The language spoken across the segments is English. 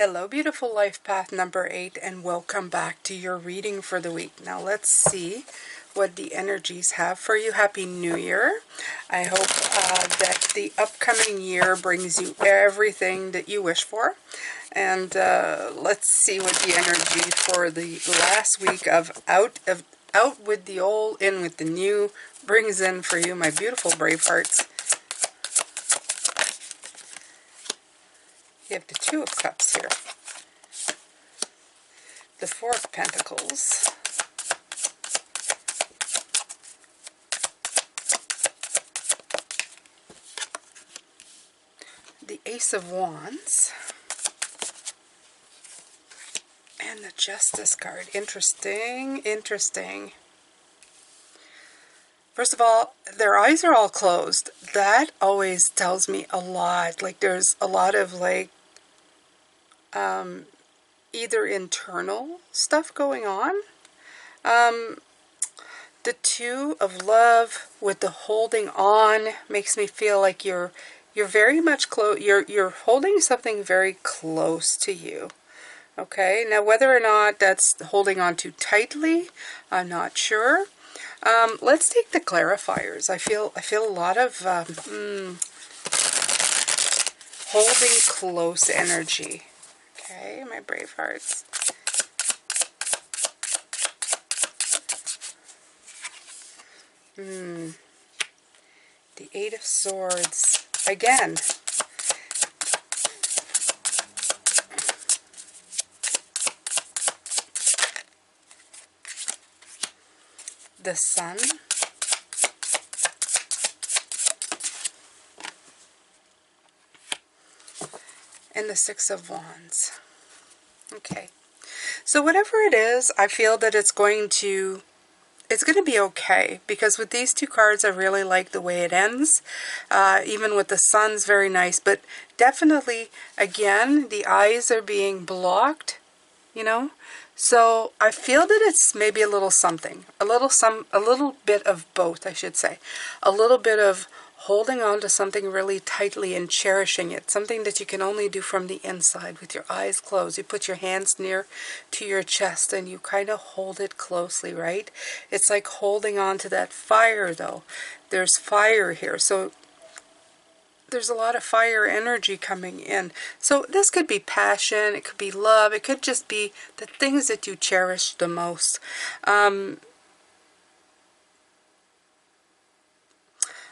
Hello, beautiful life path number 8, and welcome back to your reading for the week. Now let's see what the energies have for you. Happy New Year. I hope that the upcoming year brings you everything that you wish for. And let's see what the energy for the last week of out with the old, in with the new brings in for you, my beautiful brave hearts. You have the Two of Cups here, the Four of Pentacles, the Ace of Wands, and the Justice card. Interesting, interesting. First of all, their eyes are all closed. That always tells me a lot. Like there's a lot of like either internal stuff going on. The Two of Love with the holding on makes me feel like you're very much close. You're holding something very close to you. Okay, now whether or not that's holding on too tightly, I'm not sure. Let's take the clarifiers. I feel a lot of holding close energy. Okay, my brave hearts. The Eight of Swords again. The Sun, and the Six of Wands. Okay, so whatever it is, I feel that it's going to be okay, because with these two cards I really like the way it ends. Even with the Sun's very nice, but definitely again the eyes are being blocked, you know. So I feel that it's maybe a little something, a little bit of both, I should say. A little bit of holding on to something really tightly and cherishing it, something that you can only do from the inside with your eyes closed. You put your hands near to your chest and you kind of hold it closely, right? It's like holding on to that fire, though. There's fire here, so there's a lot of fire energy coming in. So this could be passion, it could be love, it could just be the things that you cherish the most.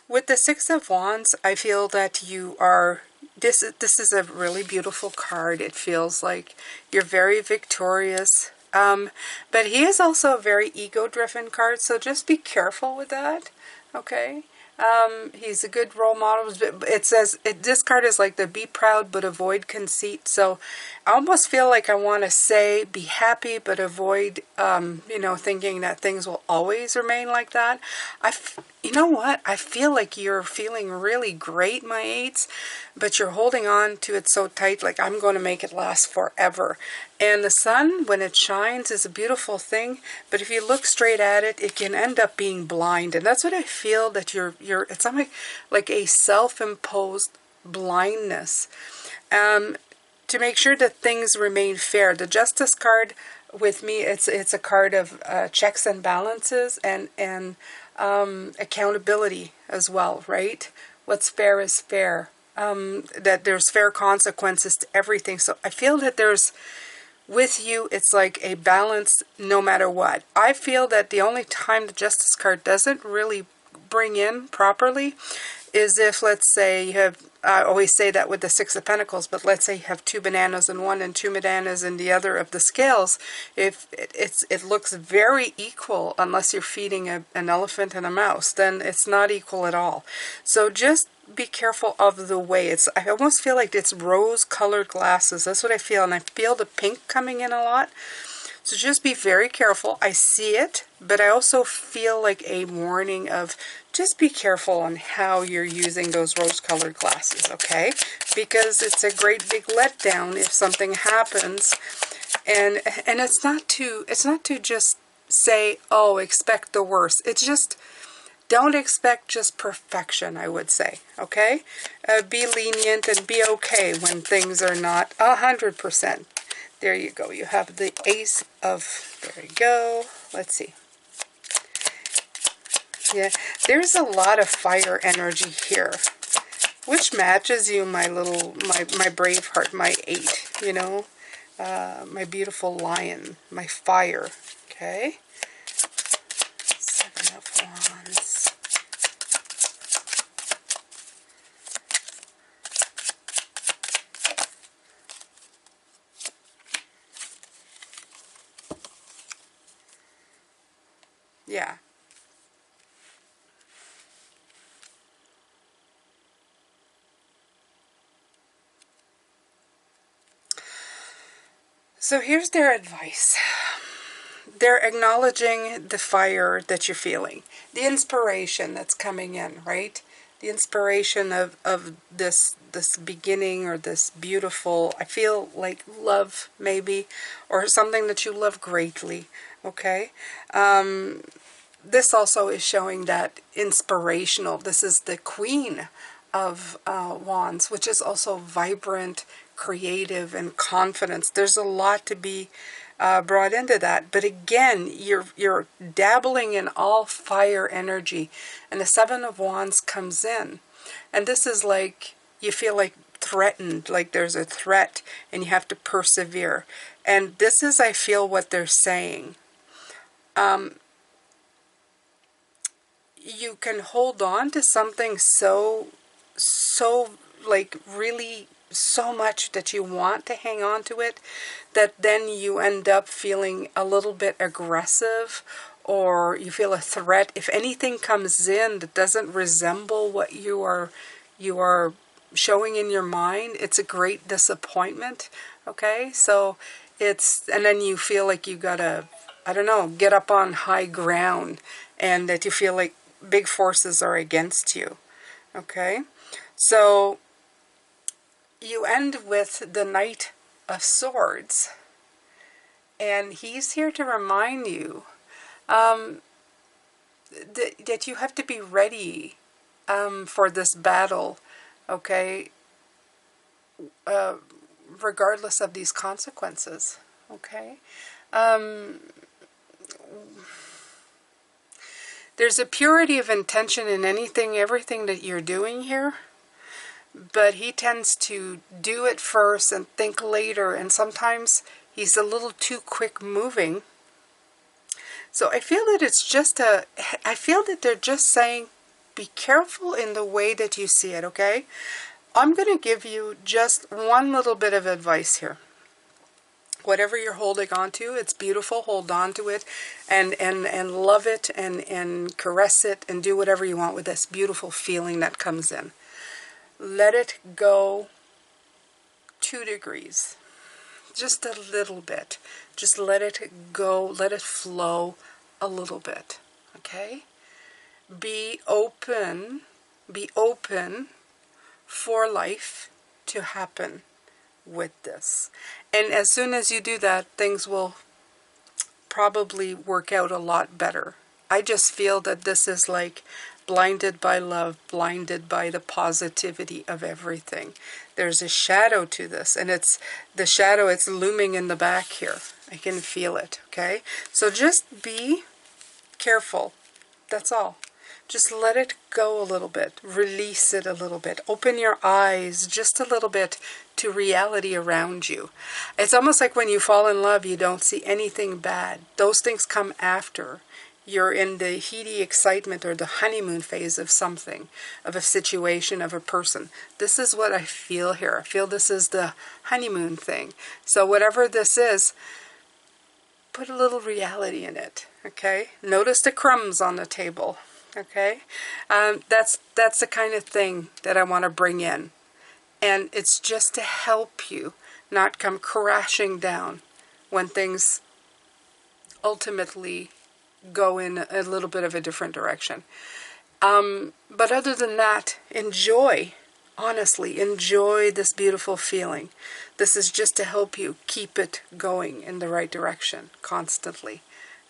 With the Six of Wands, I feel that you are, this is a really beautiful card. It feels like you're very victorious. But he is also a very ego-driven card, so just be careful with that, okay? He's a good role model. It says, this card is like the be proud but avoid conceit. So I almost feel like I want to say be happy but avoid, you know, thinking that things will always remain like that. You know what? I feel like you're feeling really great, my eights, but you're holding on to it so tight, like I'm going to make it last forever. And the sun, when it shines, is a beautiful thing, but if you look straight at it, it can end up being blind. And that's what I feel, that it's something like a self-imposed blindness. To make sure that things remain fair. The Justice card with me, it's a card of checks and balances and accountability as well, right? What's fair is fair. That there's fair consequences to everything. So I feel that with you, it's like a balance no matter what. I feel that the only time the Justice card doesn't really bring in properly is if, let's say, you have, I always say that with the Six of Pentacles, but let's say you have 2 bananas in one and 2 bananas in the other of the scales. If it looks very equal, unless you're feeding an elephant and a mouse, then it's not equal at all. So just be careful of the way I almost feel like it's rose-colored glasses. That's what I feel, and I feel the pink coming in a lot. So just be very careful. I see it, but I also feel like a warning of just be careful on how you're using those rose-colored glasses, okay? Because it's a great big letdown if something happens, and it's not to just say, oh, expect the worst. It's just don't expect just perfection, I would say, okay? Be lenient and be okay when things are not 100%. There you go. You have the ace of, there you go. Let's see. Yeah, there's a lot of fire energy here, which matches you, my little, my brave heart, my 8, you know, my beautiful lion, my fire, okay? 7 of Wands. Yeah. So here's their advice. They're acknowledging the fire that you're feeling, the inspiration that's coming in, right? The inspiration of this beginning, or this beautiful, I feel like love maybe, or something that you love greatly, okay? This also is showing that inspirational. This is the Queen of Wands, which is also vibrant, creative, and confidence. There's a lot to be brought into that, but again, you're dabbling in all fire energy, and the 7 of Wands comes in, and this is like you feel like threatened, like there's a threat, and you have to persevere. And this is, I feel, what they're saying. You can hold on to something so like really so much that you want to hang on to it, that then you end up feeling a little bit aggressive, or you feel a threat. If anything comes in that doesn't resemble what you are showing in your mind, it's a great disappointment, okay? So it's, and then you feel like you gotta, I don't know, get up on high ground, and that you feel like big forces are against you, okay? So you end with the Knight of Swords, and he's here to remind you that you have to be ready for this battle, okay? Regardless of these consequences, okay? There's a purity of intention in everything that you're doing here, but he tends to do it first and think later, and sometimes he's a little too quick moving. So I feel that it's just I feel that they're just saying, be careful in the way that you see it, okay? I'm going to give you just one little bit of advice here. Whatever you're holding on to, it's beautiful. Hold on to it and love it and caress it and do whatever you want with this beautiful feeling that comes in. Let it go 2 degrees. Just a little bit. Just let it go. Let it flow a little bit. Okay? Be open. Be open for life to happen with this. And as soon as you do that, things will probably work out a lot better. I just feel that this is like blinded by love, blinded by the positivity of everything. There's a shadow to this, and it's the shadow, it's looming in the back here. I can feel it, okay? So just be careful. That's all. Just let it go a little bit. Release it a little bit. Open your eyes just a little bit to reality around you. It's almost like when you fall in love, you don't see anything bad. Those things come after. You're in the heady excitement or the honeymoon phase of something, of a situation, of a person. This is what I feel here. I feel this is the honeymoon thing. So whatever this is, put a little reality in it, okay? Notice the crumbs on the table, okay? That's the kind of thing that I want to bring in. And it's just to help you not come crashing down when things ultimately go in a little bit of a different direction. But other than that, enjoy, honestly, enjoy this beautiful feeling. This is just to help you keep it going in the right direction constantly,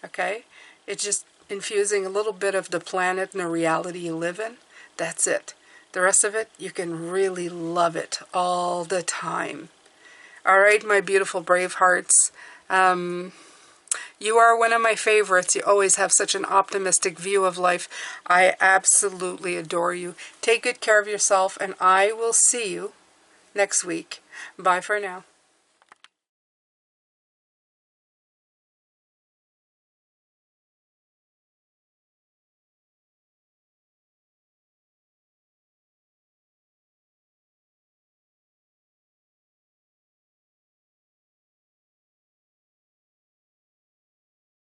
okay? It just, infusing a little bit of the planet and the reality you live in, that's it. The rest of it, you can really love it all the time. All right, my beautiful brave hearts. You are one of my favorites. You always have such an optimistic view of life. I absolutely adore you. Take good care of yourself, and I will see you next week. Bye for now.